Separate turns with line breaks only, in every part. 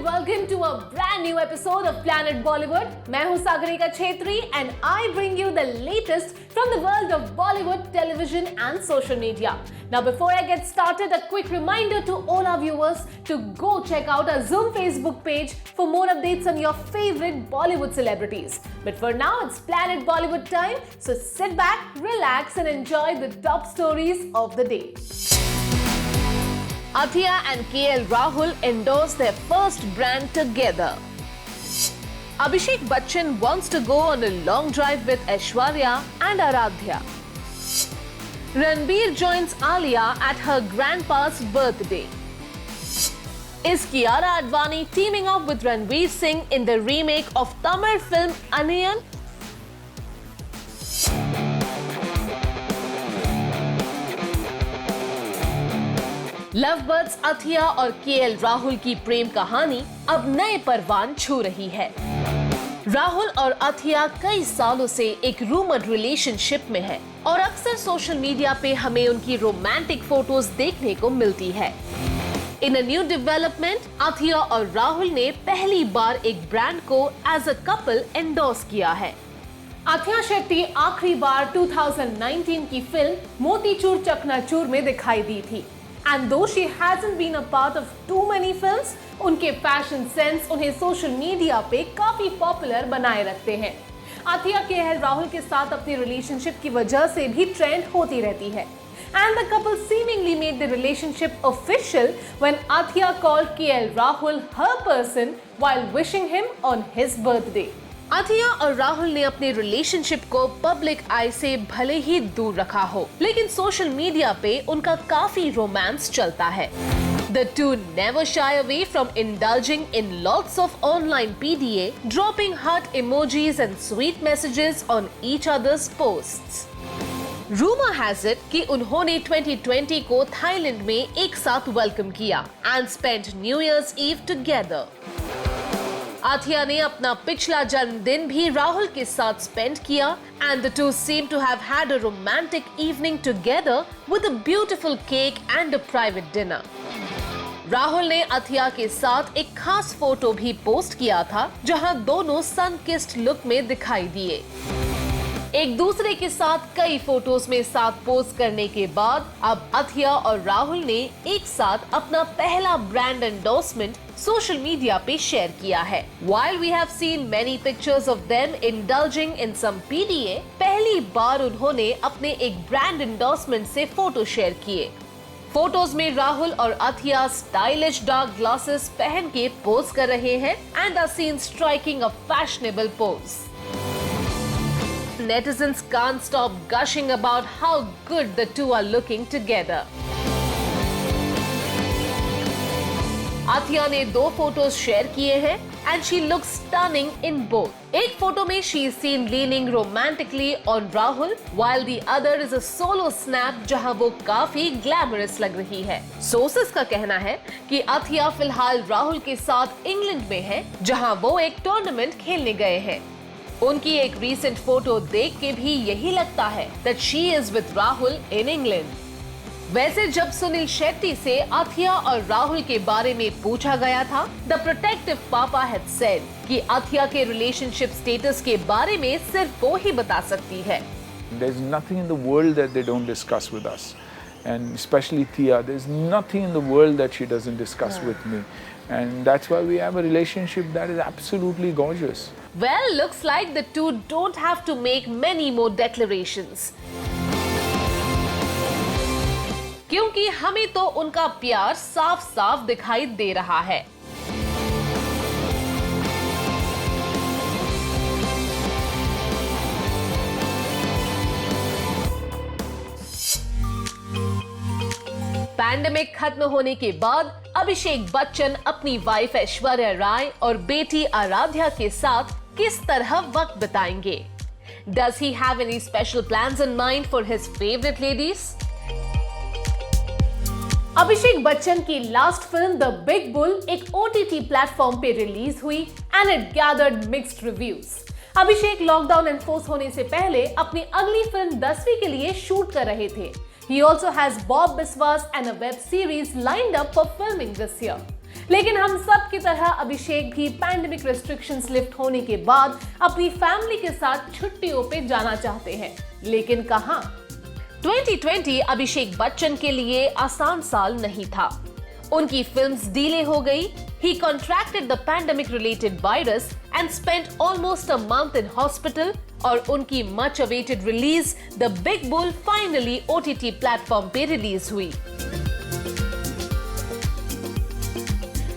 welcome to a brand new episode of Planet Bollywood. मैं हूँ Sagarika Chhetri and I bring you the latest from the world of Bollywood, television and social media. Now before I get started, a quick reminder to all our viewers to go check out our Zoom Facebook page for more updates on your favorite Bollywood celebrities. But for now, it's Planet Bollywood time, so sit back, relax and enjoy the top stories of the day. Athiya and KL Rahul endorse their first brand together. Abhishek Bachchan wants to go on a long drive with Aishwarya and Aradhya. Ranbir joins Alia at her grandpa's birthday. Is Kiara Advani teaming up with Ranveer Singh in the remake of Tamil film Aniyan? Lovebirds अथिया और KL Rahul की प्रेम कहानी अब नए परवान छू रही है। राहुल और अथिया कई सालों से एक रूमर्ड रिलेशनशिप में है और अक्सर सोशल मीडिया पे हमें उनकी रोमांटिक फोटोज देखने को मिलती है। इन अ न्यू डेवलपमेंट, अथिया और राहुल ने पहली बार एक ब्रांड को एज अ कपल एंडोर्स किया है। अथिया शेट्टी आखिरी बार 2019 की फिल्म मोतीचूर चकनाचूर में दिखाई दी थी। And though she hasn't been a part of too many films, उनके फैशन सेंस उन्हें सोशल मीडिया पे काफी पॉपुलर बनाए रखते हैं। अथिया केएल राहुल के साथ अपनी रिलेशनशिप की वजह से भी ट्रेंड होती रहती है। And the couple seemingly made the relationship official when Athiya called KL Rahul her person while wishing him on his birthday. अथिया और राहुल ने अपने रिलेशनशिप को पब्लिक आई से भले ही दूर रखा हो, लेकिन सोशल मीडिया पे उनका काफी रोमांस चलता है। The two never shy away from indulging in lots of online PDA, dropping heart emojis and sweet messages on each other's posts. Rumor has it कि उन्होंने 2020 को थाईलैंड में एक साथ वेलकम किया and spent New Year's Eve together. अथिया ने अपना पिछला जन्मदिन भी राहुल के साथ स्पेंड किया and the two seem to have had a romantic evening together with a beautiful cake and a private dinner. Rahul ने अथिया के साथ एक खास फोटो भी पोस्ट किया था जहां दोनों सन किस्ड लुक में दिखाई दिए। एक दूसरे के साथ कई फोटोज में साथ पोज करने के बाद अब अथिया और राहुल ने एक साथ अपना पहला ब्रांड एंडोर्समेंट सोशल मीडिया पे शेयर किया है। While we have seen many pictures of them indulging in some PDA, पहली बार उन्होंने अपने एक ब्रांड एंडोर्समेंट से फोटो शेयर किए। फोटोज में राहुल और अथिया स्टाइलिश डार्क ग्लासेस पहन के पोज कर रहे हैं and are seen striking a fashionable pose. Netizens can't stop gushing about how good the two are looking together. अथिया ने 2 फोटोज शेयर किए हैं and she looks stunning in both. एक photo में she is seen leaning romantically on Rahul while the other is a solo snap जहां वो काफी glamorous लग रही है। सोर्सेस का कहना है कि अथिया फिलहाल राहुल के साथ इंग्लैंड में है जहां वो एक टूर्नामेंट खेलने गए हैं। उनकी एक रीसेंट फोटो देख के भी यही लगता है that she is with Rahul in England. वैसे जब सुनील शेट्टी से अथिया और राहुल के बारे में पूछा गया था, द प्रोटेक्टिव पापा had said कि अथिया के रिलेशनशिप स्टेटस के बारे में सिर्फ वो ही बता सकती है।
There's nothing in the world that they don't discuss with us, and especially Thea. There's nothing in the world that she doesn't discuss with me, and that's why we have a relationship that is absolutely gorgeous.
Well, looks like the two don't have to make many more declarations. क्योंकि हमें तो उनका प्यार साफ-साफ दिखाई दे रहा है। Pandemic खत्म होने के बाद अभिषेक बच्चन अपनी वाइफ ऐश्वर्या राय और बेटी आराध्या के साथ किस तरह वक्त बिताएंगे? Does he have any special plans in mind for his favorite ladies? Abhishek Bachchan की last film the big bull एक OTT प्लेटफॉर्म पे रिलीज हुई and it gathered mixed reviews. Abhishek lockdown enforce होने से पहले अपनी अगली फिल्म 10वीं के लिए शूट कर रहे थे। He also has Bob Biswas and a web series lined up for filming this year. लेकिन हम सब की तरह अभिषेक भी पैंडेमिक रेस्ट्रिक्शंस लिफ्ट होने के बाद अपनी फैमिली के साथ छुट्टियों पे जाना चाहते हैं, लेकिन कहां? 2020 अभिषेक बच्चन के लिए आसान साल नहीं था। उनकी फिल्म्स डिले हो गई। He contracted the pandemic-related virus and spent almost a month in hospital. और उनकी much awaited release, The Big Bull, finally OTT platform पे रिलीज हुई।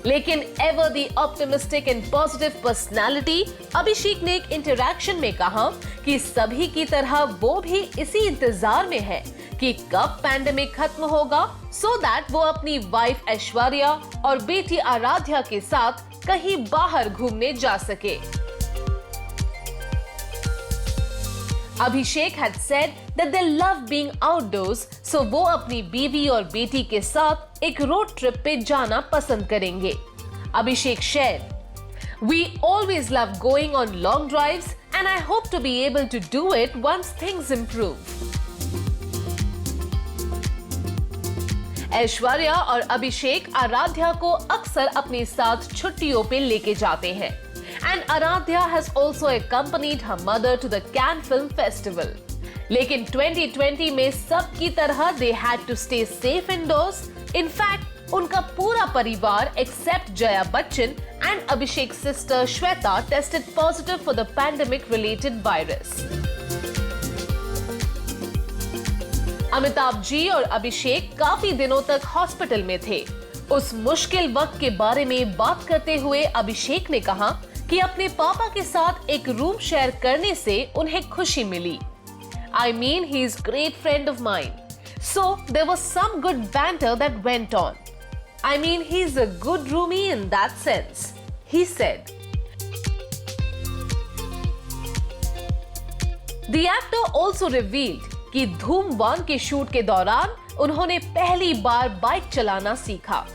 लेकिन ever the optimistic and positive personality, अभिषेक ने एक इंटरैक्शन में कहा कि सभी की तरह वो भी इसी इंतजार में है कि कब पैंडेमिक खत्म होगा, so that वो अपनी वाइफ ऐश्वर्या और बेटी आराध्या के साथ कहीं बाहर घूमने जा सके। Abhishek had said that they love being outdoors, so वो अपनी बीवी और बेटी के साथ एक रोड ट्रिप पे जाना पसंद करेंगे। Abhishek shared, "We always love going on long drives and I hope to be able to do it once things improve." Aishwarya और अभिषेक आराध्या को अक्सर अपने साथ छुट्टियों पे लेके जाते हैं। And Aradhya has also accompanied her mother to the Cannes Film Festival. लेकिन 2020 में सब की तरह they had to stay safe indoors. In fact, उनका पूरा परिवार except Jaya Bachchan and Abhishek's sister Shweta tested positive for the pandemic-related virus. Amitabh ji और अभिषेक काफी दिनों तक हॉस्पिटल में थे। उस मुश्किल वक्त के बारे में बात करते हुए अभिषेक ने कहा कि अपने पापा के साथ एक रूम शेयर करने से उन्हें खुशी मिली। I mean, he is great friend of mine. So there was some good banter that went on. I mean, he is a good roomie in that sense, he said. The actor also revealed कि धूम 1 के shoot के दौरान उन्होंने पहली बार bike चलाना सीखा।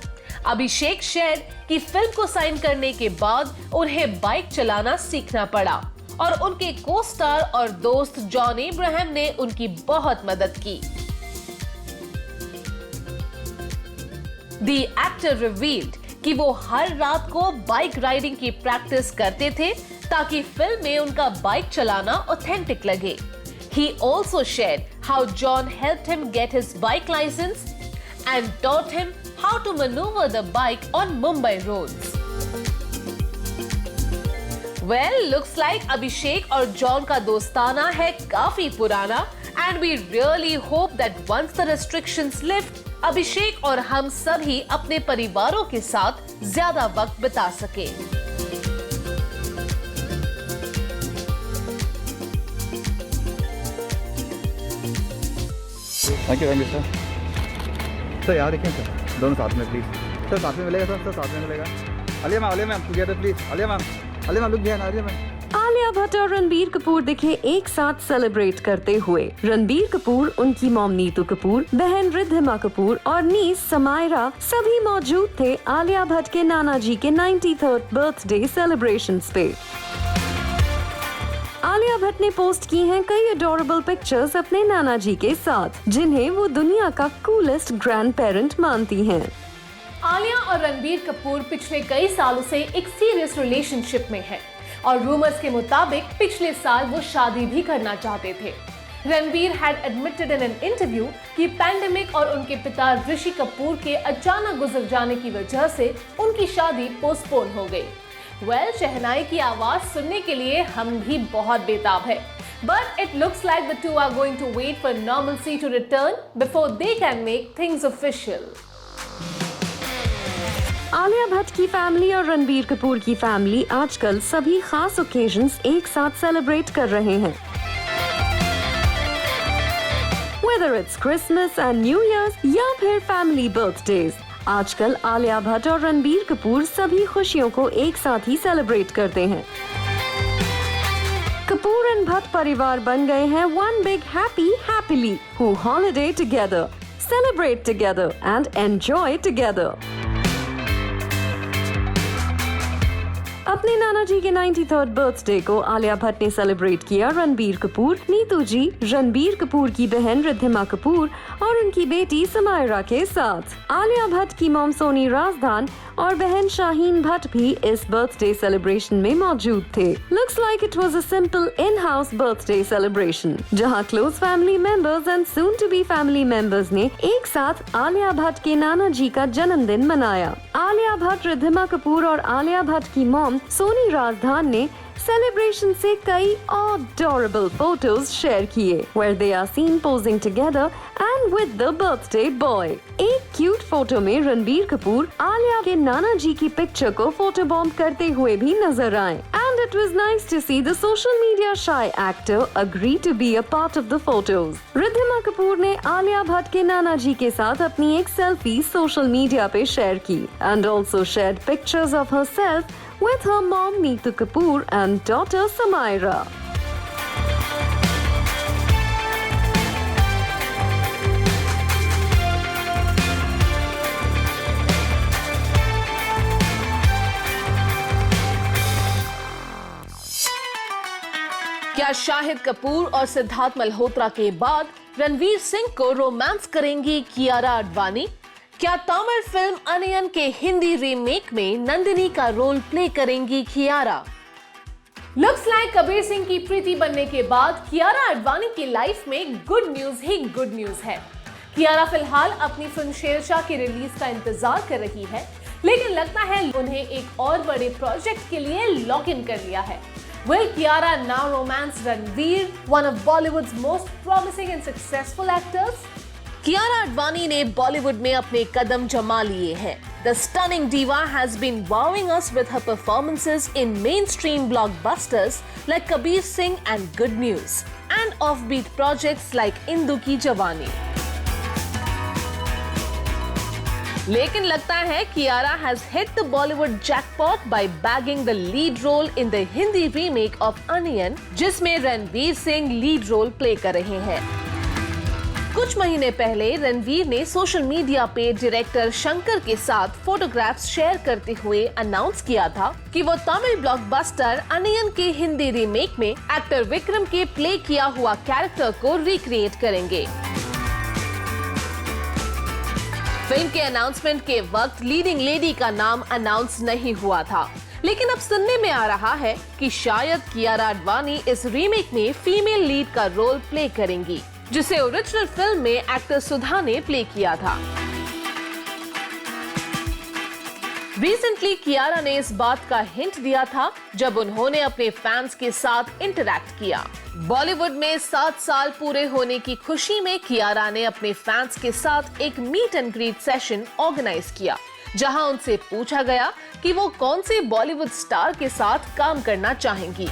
अभिषेक share कि फिल्म को साइन करने के बाद उन्हें बाइक चलाना सीखना पड़ा और उनके को स्टार और दोस्त जॉन इब्राहिम ने उनकी बहुत मदद की। The actor revealed कि वो हर रात को बाइक राइडिंग की प्रैक्टिस करते थे ताकि फिल्म में उनका बाइक चलाना ऑथेंटिक लगे। He also shared how John helped him get his bike license and taught him how to maneuver the bike on Mumbai roads. Well, looks like Abhishek और John का दोस्ताना है काफी पुराना and we really hope that once the restrictions lift, अभिषेक और हम सभी अपने परिवारों के साथ ज्यादा वक्त बिता सके।
Thank you sir. सर यहाँ देखें सर, दोनों साथ में प्लीज। सर साथ में मिलेगा सर, साथ में मिलेगा। Alia ma'am together please. Alia ma'am look behind. Alia ma'am.
Alia Bhatt और रणबीर कपूर दिखे एक साथ सेलिब्रेट करते हुए। रणबीर कपूर, उनकी मॉम नीतू कपूर, बहन रिद्धिमा कपूर और नीस समायरा सभी मौजूद थे आलिया भट्ट के नाना जी के 93rd बर्थडे सेलिब्रेशंस पे। आलिया भट्ट ने पोस्ट की हैं कई अडोरेबल पिक्चर्स अपने नाना जी के साथ, जिन्हें वो दुनिया का कूलेस्ट ग्रैंड पेरेंट मानती हैं।
आलिया और रणबीर कपूर पिछले कई सालों से एक सीरियस रिलेशनशिप में हैं और रूमर्स के मुताबिक पिछले साल वो शादी भी करना चाहते थे। Ranbir had admitted in an interview कि पैंडेमिक और उनके पिता ऋषि कपूर के अचानक गुजर जाने की वजह से उनकी शादी पोस्टपोन हो गई। शहनाई की आवाज सुनने के लिए हम भी बहुत बेताब है, but it looks like the two are going to wait for normalcy to return before they can make things official.
Alia Bhatt की फैमिली और रणबीर कपूर की फैमिली आजकल सभी खास ओकेजन्स एक साथ सेलिब्रेट कर रहे हैं। Whether it's Christmas and New Year's या फिर फैमिली बर्थडेज, आजकल आलिया भट्ट और रणबीर कपूर सभी खुशियों को एक साथ ही सेलिब्रेट करते हैं। कपूर एंड भट्ट परिवार बन गए हैं one big happy happily who holiday together, celebrate together and enjoy together. अपने नाना जी के 93rd बर्थडे को आलिया भट्ट ने सेलिब्रेट किया रणबीर कपूर, नीतू जी, रणबीर कपूर की बहन रिद्धिमा कपूर और उनकी बेटी समायरा के साथ। आलिया भट्ट की मॉम सोनी राजदान और बहन शाहीन भट्ट भी इस बर्थडे सेलिब्रेशन में मौजूद थे। Looks like it was a simple in-house birthday celebration, जहां close family members and soon to be family members ने एक साथ आलिया भट्ट के नाना जी का जन्मदिन मनाया। आलिया भट्ट, रिद्धिमा कपूर और आलिया भट्ट की मॉम सोनी राजदान ने सेलिब्रेशन से कई adorable photos शेयर किए, where they are seen posing together and with the birthday boy। एक क्यूट फोटो में रणबीर कपूर आलिया के नाना जी की पिक्चर को फोटो बॉम्ब करते हुए भी नजर आए। And it was nice to see the social media shy actor agree to be a part of the photos। Riddhima Kapoor ने आलिया भट्ट के नाना जी के साथ अपनी एक सेल्फी सोशल मीडिया पे शेयर की and also shared pictures of herself with her mom Neetu Kapoor and daughter Samaira।
क्या शाहिद कपूर और सिद्धार्थ मल्होत्रा के बाद रणवीर सिंह को रोमांस करेंगी कियारा आडवाणी? क्या तमिल फिल्म अनियन के हिंदी रीमेक में नंदिनी का रोल प्ले करेंगी कियारा? लुक्स लाइक कबीर सिंह की प्रीति बनने के बाद कियारा आडवाणी की लाइफ में गुड न्यूज ही गुड न्यूज है। कियारा फिलहाल अपनी फिल्म शेरशाह की रिलीज का इंतजार कर रही है, लेकिन लगता है उन्हें एक और बड़े प्रोजेक्ट के लिए लॉक इन कर लिया है। Will Kiara now romance Ranveer, one of Bollywood's most promising and successful actors? Kiara Advani ने बॉलीवुड में अपने कदम जमा लिए हैं। The stunning diva has been wowing us with her performances in mainstream blockbusters like Kabir Singh and Good News, and offbeat projects like Indu Ki Jawani. लेकिन लगता है Kiara has hit the Bollywood jackpot by bagging the lead role in the Hindi remake of Onion, जिसमें Ranveer Singh lead role play कर रहे हैं। कुछ महीने पहले रणवीर ने सोशल मीडिया पे डायरेक्टर शंकर के साथ फोटोग्राफ्स शेयर करते हुए अनाउंस किया था कि वो तमिल ब्लॉकबस्टर अनियन के हिंदी रीमेक में एक्टर विक्रम के प्ले किया हुआ कैरेक्टर को रिक्रिएट करेंगे। फिल्म के अनाउंसमेंट के वक्त लीडिंग लेडी का नाम अनाउंस नहीं हुआ था, लेकिन अब सुनने में आ रहा है कि शायद कियारा आडवाणी इस रीमेक में फीमेल लीड का रोल प्ले करेंगी, जिसे ओरिजिनल फिल्म में एक्टर सुधा ने प्ले किया था। रिसेंटली कियारा ने इस बात का हिंट दिया था जब उन्होंने अपने फैंस के साथ इंटरैक्ट किया। बॉलीवुड में 7 साल पूरे होने की खुशी में कियारा ने अपने फैंस के साथ एक meet and greet session organise किया, जहां उनसे पूछा गया कि वो कौन से बॉलीवुड स्टार के साथ काम करना चाहेंगी।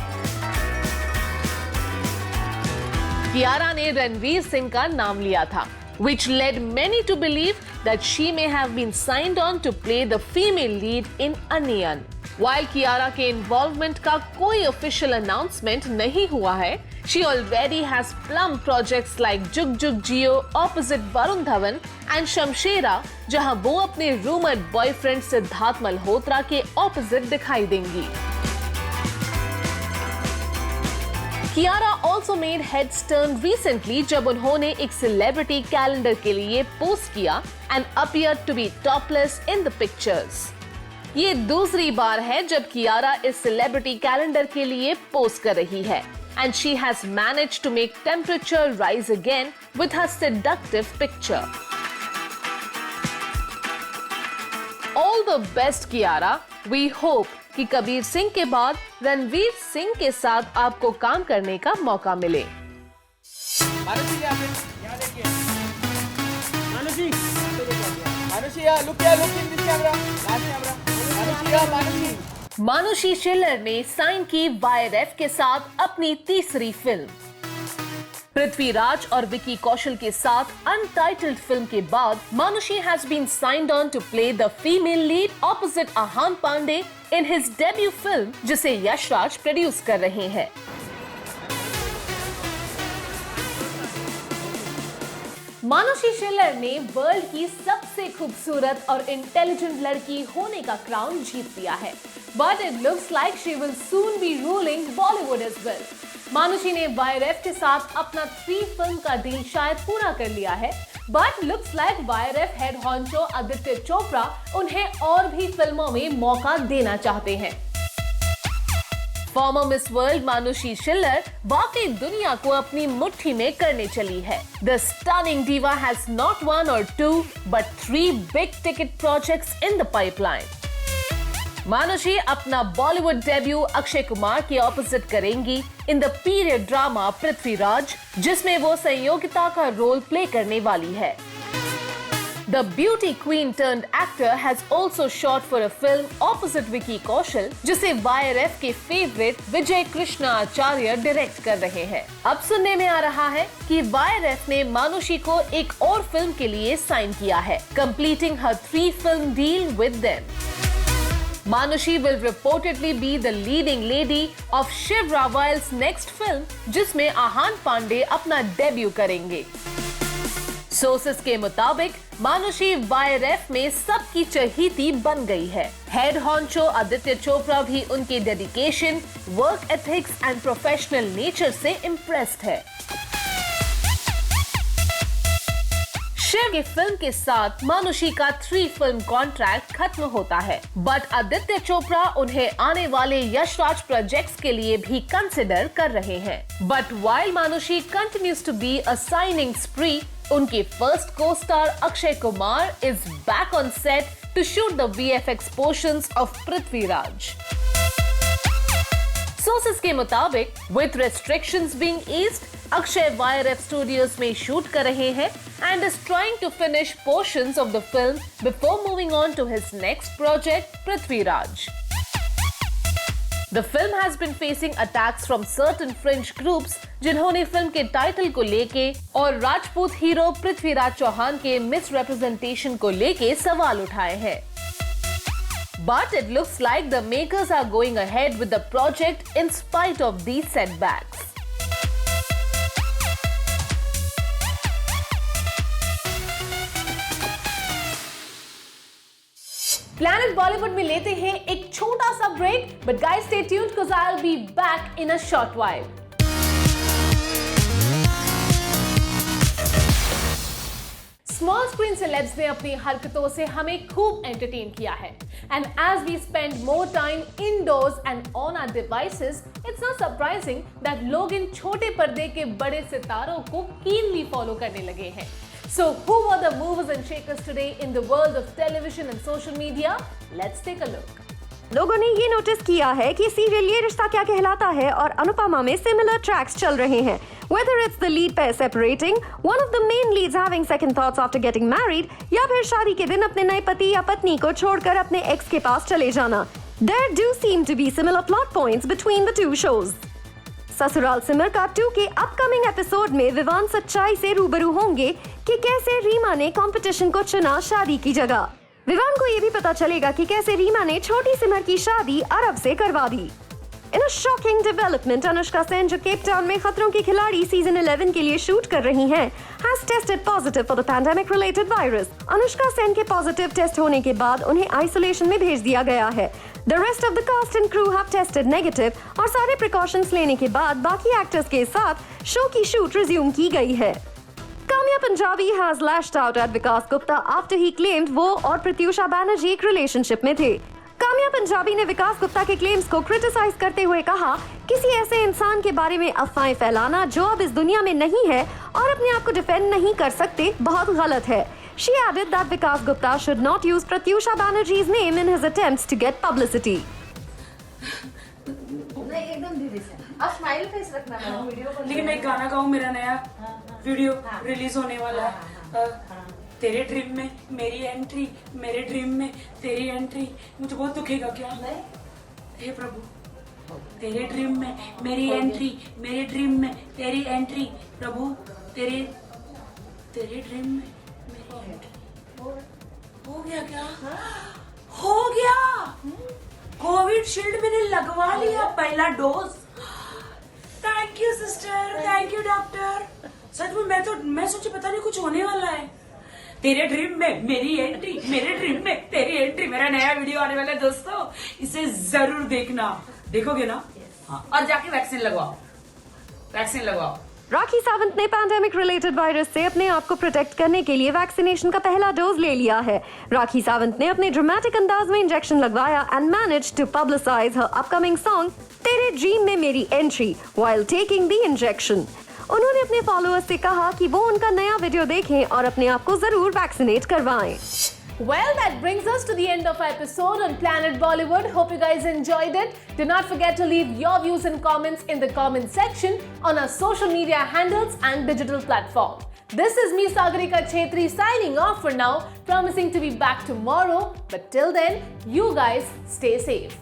कियारा ने रणवीर सिंह का नाम लिया था, which led many to believe that she may have been signed on to play the female lead in Onion. While Kiara के इन्वॉल्वमेंट का कोई ऑफिशियल अनाउंसमेंट नहीं हुआ है, she already has plum projects like जुग जुग जियो opposite वरुण धवन and शमशेरा, जहां वो अपने रूमर्ड बॉयफ्रेंड सिद्धार्थ मल्होत्रा के ऑपोजिट दिखाई देंगी। Kiara also made heads turn recently जब उन्होंने एक सेलिब्रिटी कैलेंडर के लिए पोस्ट किया and appeared to be topless in the pictures। ये दूसरी बार है जब कियारा इस सेलिब्रिटी कैलेंडर के लिए पोस्ट कर रही है and she has managed to make temperature rise again with her seductive picture। All the best Kiara, we hope कि कबीर सिंह के बाद रणवीर सिंह के साथ आपको काम करने का मौका मिले। मानुषी शिल्लर ने साइन की YRF के साथ अपनी तीसरी फिल्म। पृथ्वीराज और विकी कौशल के साथ अनटाइटल्ड फिल्म के बाद Manushi has been signed on to play the female lead opposite Ahaan Panday in his debut film, जिसे यशराज प्रोड्यूस कर रहे हैं। मानुषी शिल्लर ने वर्ल्ड की सबसे खूबसूरत और इंटेलिजेंट लड़की होने का क्राउन जीत लिया है, but it looks like she will soon be ruling Bollywood as well. Manushi ने YRF के साथ अपना 3 फिल्म का डील शायद पूरा कर लिया है, but looks like YRF head honcho Aditya Chopra उन्हें और भी फिल्मों में मौका देना चाहते हैं। Former Miss World Manushi Chhillar वाकई दुनिया को अपनी मुट्ठी में करने चली है। The stunning diva has not 1 or 2 but 3 big ticket projects in the pipeline. मानुषी अपना बॉलीवुड डेब्यू अक्षय कुमार के ऑपोजिट करेंगी in the period drama Prithviraj, जिसमें वो संयोगिता का रोल प्ले करने वाली है। The beauty queen turned actor has also shot for a film opposite Vicky Kaushal, जिसे YRF के फेवरेट विजय कृष्णा आचार्य डायरेक्ट कर रहे हैं। अब सुनने में आ रहा है कि YRF ने मानुषी को एक और फिल्म के लिए साइन किया है, completing her 3 film deal with them. Manushi will reportedly be the leading lady of Shiv Rawal's next film, जिसमें आहान पांडे अपना डेब्यू करेंगे। सोर्सेस के मुताबिक मानुषी YRF में सबकी चहेती बन गई है। हेड हॉन्चो आदित्य चोपड़ा भी उनके dedication, work ethics and professional nature से इम्प्रेस्ड है। शिव की फिल्म के साथ मानुषी का 3 फिल्म कॉन्ट्रैक्ट खत्म होता है, बट आदित्य चोपड़ा उन्हें आने वाले यशराज प्रोजेक्ट्स के लिए भी कंसिडर कर रहे हैं। But while Manushi continues to be a signing spree, उनके फर्स्ट को star Akshay Kumar is back on set to shoot the VFX portions of Prithviraj. Sources के मुताबिक with restrictions being eased, Akshay YRF studios में शूट कर रहे हैं and is trying to finish portions of the film before moving on to his next project, Prithviraj. The film has been facing attacks from certain fringe groups जिन्होंने film के title को लेके और Rajput hero Prithviraj Chauhan के misrepresentation को लेके सवाल उठाए हैं। But it looks like the makers are going ahead with the project in spite of these setbacks. Planet Bollywood में लेते हैं एक छोटा सा break, but guys stay tuned because I will be back in a short while. Small screen celebs ने अपनी हरकतों से हमें खूब एंटरटेन किया है, and as we spend more time indoors and on our devices, it's not surprising that लोग इन छोटे पर्दे के बड़े सितारों को कीनली फॉलो करने लगे हैं। So, who were the movers and shakers today in the world of television and social media? Let's take a look.
लोगों ने ये नोटिस किया है कि सीरियल ये रिश्ता क्या कहलाता है और अनुपमा में सिमिलर ट्रैक्स चल रहे हैं। Whether it's the lead pair separating, one of the main leads having second thoughts after getting married, या फिर शादी के दिन अपने नए पति या पत्नी को छोड़कर अपने एक्स के पास चले जाना, there do seem to be similar plot points between the two shows. Sasural Simar का 2 के अपकमिंग एपिसोड में विवान सच्चाई से रूबरू होंगे कि कैसे रीमा ने कंपटीशन को चुना शादी की जगह। विवान को ये भी पता चलेगा कि कैसे रीमा ने छोटी सिमर की शादी अरब से करवा दी। In a shocking development, Anushka Sen जो केप टाउन में खतरों की खिलाड़ी सीजन 11 के लिए शूट कर रही हैं, has tested positive for the pandemic related virus. Anushka Sen के पॉजिटिव टेस्ट होने के बाद उन्हें आइसोलेशन में भेज दिया गया है। The rest of the cast and crew have tested negative और सारे प्रिकॉशंस लेने के बाद बाकी एक्टर्स के साथ शो की शूट रिज्यूम की गई है। Kamya Punjabi has lashed out at Vikas Gupta after he claimed वो और प्रत्युषा बैनर्जी एक रिलेशनशिप में थे। काम्या पंजाबी ने विकास गुप्ता के क्लेम्स को क्रिटिसाइज करते हुए कहा, किसी ऐसे इंसान के बारे में अफवाहें फैलाना जो अब इस दुनिया में नहीं है और अपने आप को डिफेंड नहीं कर सकते, बहुत गलत है। She added that Vikas Gupta should not use Pratyusha Banerjee's name in his attempts to get publicity.
नहीं एकदम धीरे से, आप स्माइल फेस रखना मैडम वीडियो को।
लेकिन मैं गाना गाऊं, मेरा नया वीडियो रिलीज होने वाला है। तेरे ड्रीम में मेरी एंट्री, मेरे ड्रीम में तेरी एंट्री, मुझे बहुत दुखेगा क्या? हे प्रभु, तेरे ड्रीम में मेरी एंट्री, मेरे ड्रीम में तेरी एंट्री, प्रभु तेरे ड्रीम में हो गया क्या? हो गया। कोविड शील्ड मैंने लगवा लिया, पहला dose. Thank you sister, thank you doctor. सच में मैं सोची पता नहीं कुछ होने वाला है। तेरे ड्रीम में मेरी एंट्री, मेरे ड्रीम में तेरी एंट्री, मेरा नया वीडियो आने वाला है दोस्तों, इसे जरूर देखना। देखोगे ना? हाँ, और जाके वैक्सीन लगवाओ, वैक्सीन लगवाओ।
राखी सावंत ने पैंडेमिक रिलेटेड वायरस से अपने आप को प्रोटेक्ट करने के लिए वैक्सीनेशन का पहला डोज ले लिया है। राखी सावंत ने अपने ड्रामेटिक अंदाज में इंजेक्शन लगवाया and managed to publicise her upcoming song तेरे ड्रीम में मेरी entry while taking the injection. उन्होंने अपने फॉलोअर्स से कहा कि वो उनका नया वीडियो देखें और अपने आप को जरूर वैक्सीनेट करवाएं।
Well, that brings us to the end of our episode on Planet Bollywood. Hope you guys enjoyed it. Do not forget to leave your views and comments in the comment section on our social media handles and digital platform. This is me, Sagarika Chhetri, signing off for now, promising to be back tomorrow. But till then, you guys stay safe.